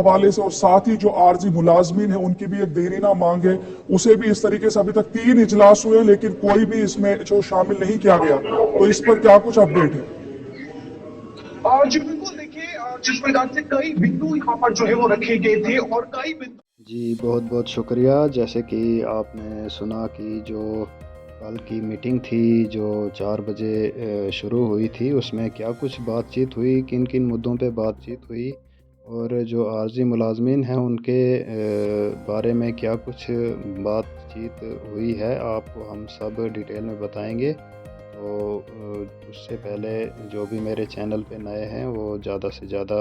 हवाले से और साथ ही जो आरजी मुलाजमीन है उनकी भी एक देरीना मांग है, उसे भी इस तरीके से अभी तक 3 इजलास हुए लेकिन कोई भी इसमें जो शामिल नहीं किया गया, तो इस पर क्या कुछ अपडेट है? जी बिल्कुल, देखिए जिस प्रकार से कई बिंदु यहाँ पर जो है वो रखे गए थे और कई बिंदु। जी बहुत बहुत शुक्रिया। जैसे कि आपने सुना कि जो कल की मीटिंग थी जो 4 बजे शुरू हुई थी, उसमें क्या कुछ बातचीत हुई, किन किन मुद्दों पे बातचीत हुई और जो आर्जी मुलाजमीन हैं उनके बारे में क्या कुछ बातचीत हुई है, आपको हम सब डिटेल में बताएंगे। तो उससे पहले जो भी मेरे चैनल पे नए हैं वो ज़्यादा से ज़्यादा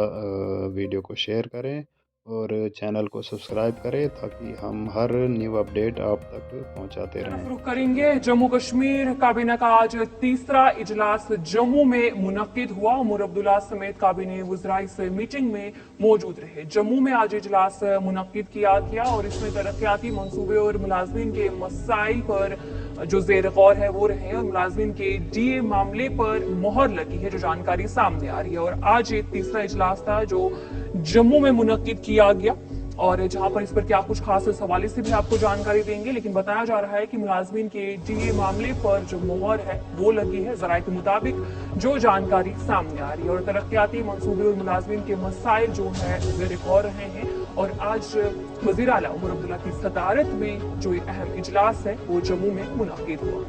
वीडियो को शेयर करें और चैनल को सब्सक्राइब करें ताकि हम हर न्यू अपडेट आप तक पहुंचाते रहें। रुख करेंगे जम्मू कश्मीर काबीना का आज तीसरा इजलास जम्मू में मुनक्किद हुआ। उमर अब्दुल्ला समेत काबीने वज़रा इस मीटिंग में मौजूद रहे। जम्मू में आज इजलास मुनक्किद किया गया और इसमें तरक्याती मंसूबे और मुलाजमीन के मसाइल पर जो ज़ेर गौर है वो रहे और मुलाजमीन के डीए मामले पर मोहर लगी है, जो जानकारी सामने आ रही है। और आज एक तीसरा इजलास था जो जम्मू में मुनक्किद किया गया और जहां पर इस पर क्या कुछ खास इस हवाले से भी आपको जानकारी देंगे। लेकिन बताया जा रहा है कि मुलाजमीन के डीए मामले पर जो मोहर है वो लगी है, ज़राए के मुताबिक जो जानकारी सामने आ रही है। और तरक्याती मंसूबे और मुलाजमीन के मसाइल जो है ज़ेर गौर रहे हैं। और आज वज़ीर आला उमर अब्दुल्ला की सदारत में जो अहम इजलास है वो जम्मू में मुनक्किद हुआ।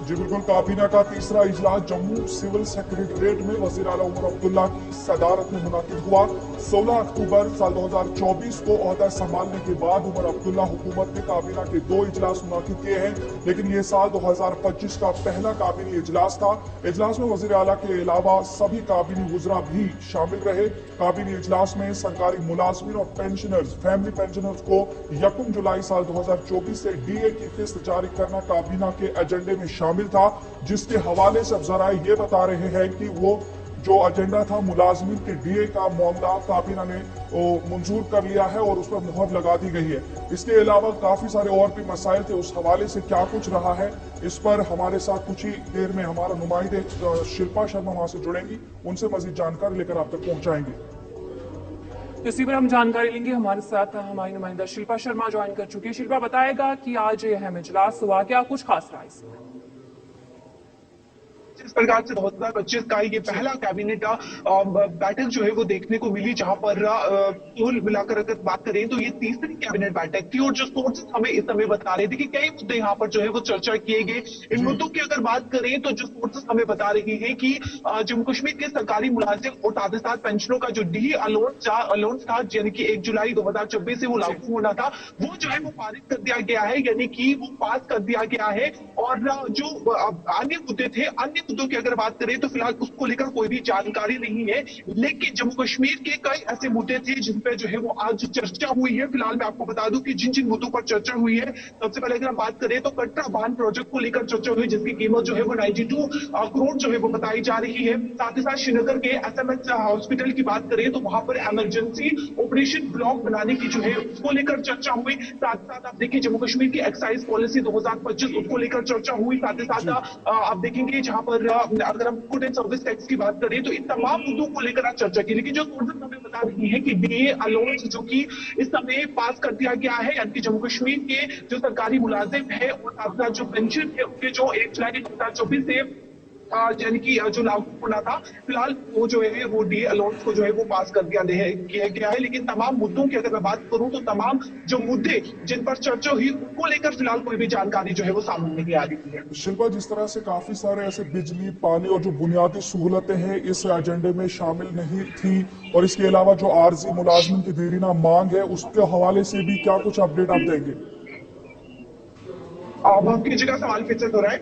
जी बिल्कुल, काबीना का तीसरा इजलास जम्मू सिविल सेक्रेटरिएट में वज़ीर आला उमर अब्दुल्ला की सदारत में मुनक्किद हुआ। 16 अक्टूबर साल 2024 को ओहदा संभालने के बाद उमर अब्दुल्ला हुकूमत ने काबीना के 2 इजलास मुनक्किद किए हैं, लेकिन ये साल 2025 का पहला काबीनी इजलास था। इजलास में वज़ीर आला के अलावा सभी काबीनी वुज़रा भी शामिल रहे। काबीनी इजलास में सरकारी मुलाजमीन और पेंशनर्स, फैमिली पेंशनर्स को 1 जुलाई साल 2024 से डीए की किस्त जारी करना काबीना के एजेंडे में शामिल था, जिसके हवाले से अब जरा ये बता रहे हैं कि वो जो एजेंडा था मुलाजमीन के डीए का मामला काबीना ने मंजूर कर लिया है और उस पर मुहर लगा दी गई है। इसके अलावा काफी सारे और भी मसाइल थे, उस हवाले से क्या कुछ रहा है इस पर हमारे साथ कुछ ही देर में हमारा नुमाइंदे शिल्पा शर्मा वहां से जुड़ेंगी, उनसे मजीद जानकारी लेकर आप तक पहुंचाएंगे। इसी पर हम जानकारी लेंगे। हमारे साथ हमारी नुमाइंदा शिल्पा शर्मा ज्वाइन कर चुकी है। शिल्पा बताएगा कि आज ये अहम इजलास हुआ, क्या कुछ खास रहा इसमें? जिस प्रकार से 2025 का ये पहला कैबिनेट बैठक जो है वो देखने को मिली, जहां पर कुल मिलाकर अगर बात करें तो ये तीसरी कैबिनेट बैठक थी। और जो सोर्सेस हमें इस समय बता रहे थे कि कई मुद्दे यहाँ पर जो है वो चर्चा किए गए। इन मुद्दों की अगर बात करें तो जो सोर्सेस हमें बता रही है कि जम्मू कश्मीर के सरकारी मुलाजिम और साथ ही साथ पेंशनों का जो डी अलाउंस था, यानी कि 1 जुलाई 2024 से वो लागू होना था, वो जो है वो पारित कर दिया गया है, यानी कि वो पास कर दिया गया है। और जो अन्य मुद्दे थे, अन्य मुद्दों की अगर बात करें तो फिलहाल उसको लेकर कोई भी जानकारी नहीं है। लेकिन जम्मू कश्मीर के कई ऐसे मुद्दे थे जिन पे जो है वो आज चर्चा हुई है। फिलहाल मैं आपको बता दूं कि जिन जिन मुद्दों पर चर्चा हुई है, सबसे पहले अगर हम बात करें तो कटरा बांध प्रोजेक्ट को लेकर चर्चा हुई, जिसकी कीमत जो है वो 92 करोड़ जो है वो बताई जा रही है। साथ ही साथ श्रीनगर के एसएमएच हॉस्पिटल की बात करें तो वहां पर इमरजेंसी ऑपरेशन ब्लॉक बनाने की जो है उसको लेकर चर्चा हुई। साथ ही साथ आप देखिए जम्मू कश्मीर की एक्साइज पॉलिसी 2025 उसको लेकर चर्चा हुई। साथ ही साथ आप देखेंगे जहां पर अगर हम गुड एंड सर्विस टैक्स की बात करें तो इन तमाम मुद्दों को लेकर आज चर्चा की। लेकिन जो सोर्सेस हमें बता रही है कि डीए अलाउंस जो कि इस समय पास कर दिया गया है, यानी कि जम्मू कश्मीर के जो सरकारी मुलाजिम है और साथ साथ जो पेंशन है उनके जो 1 जुलाई 2024 से यानी कि जो लागू होना था, फिलहाल वो जो है वो डी अलाउंस को जो है वो पास कर दिया गया है। लेकिन तमाम मुद्दों की अगर मैं बात करूं तो तमाम जो मुद्दे जिन पर चर्चा हुई उनको लेकर फिलहाल कोई भी जानकारी जो है वो सामने नहीं आ रही है। शिल्पा, जिस तरह से काफी सारे ऐसे बिजली, पानी और जो बुनियादी सहूलतें हैं इस एजेंडे में शामिल नहीं थी, और इसके अलावा जो आर्जी मुलाजमिन की देरीना मांग है उसके हवाले से भी क्या कुछ अपडेट आप देंगे? अब आपकी जगह सवाल फिर से दोहराए।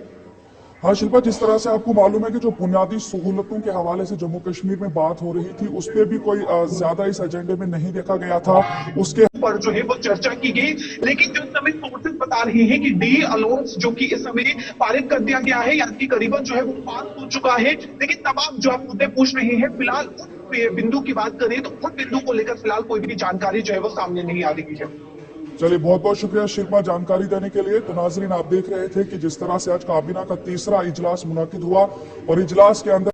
हाँ शिल्पा, जिस तरह से आपको मालूम है कि जो बुनियादी सहूलतों के हवाले से जम्मू कश्मीर में बात हो रही थी उस पर भी कोई ज्यादा इस एजेंडे में नहीं देखा गया था, उसके पर जो है वो चर्चा की गई। लेकिन जो समय सोर्सेस बता रहे हैं कि डी अलाउंस जो कि इस समय पारित कर दिया गया है, यानी कि करीबन जो है वो पास हो चुका है। लेकिन तमाम जो आप मुद्दे पूछ रहे हैं, फिलहाल उन बिंदु की बात करें तो उन बिंदु को लेकर फिलहाल कोई भी जानकारी जो है वो सामने नहीं आ रही है। चलिए, बहुत बहुत शुक्रिया शिल्पा जानकारी देने के लिए। तो नाजरीन, आप देख रहे थे कि जिस तरह से आज काबीना का तीसरा इजलास मुनाकिद हुआ और इजलास के अंदर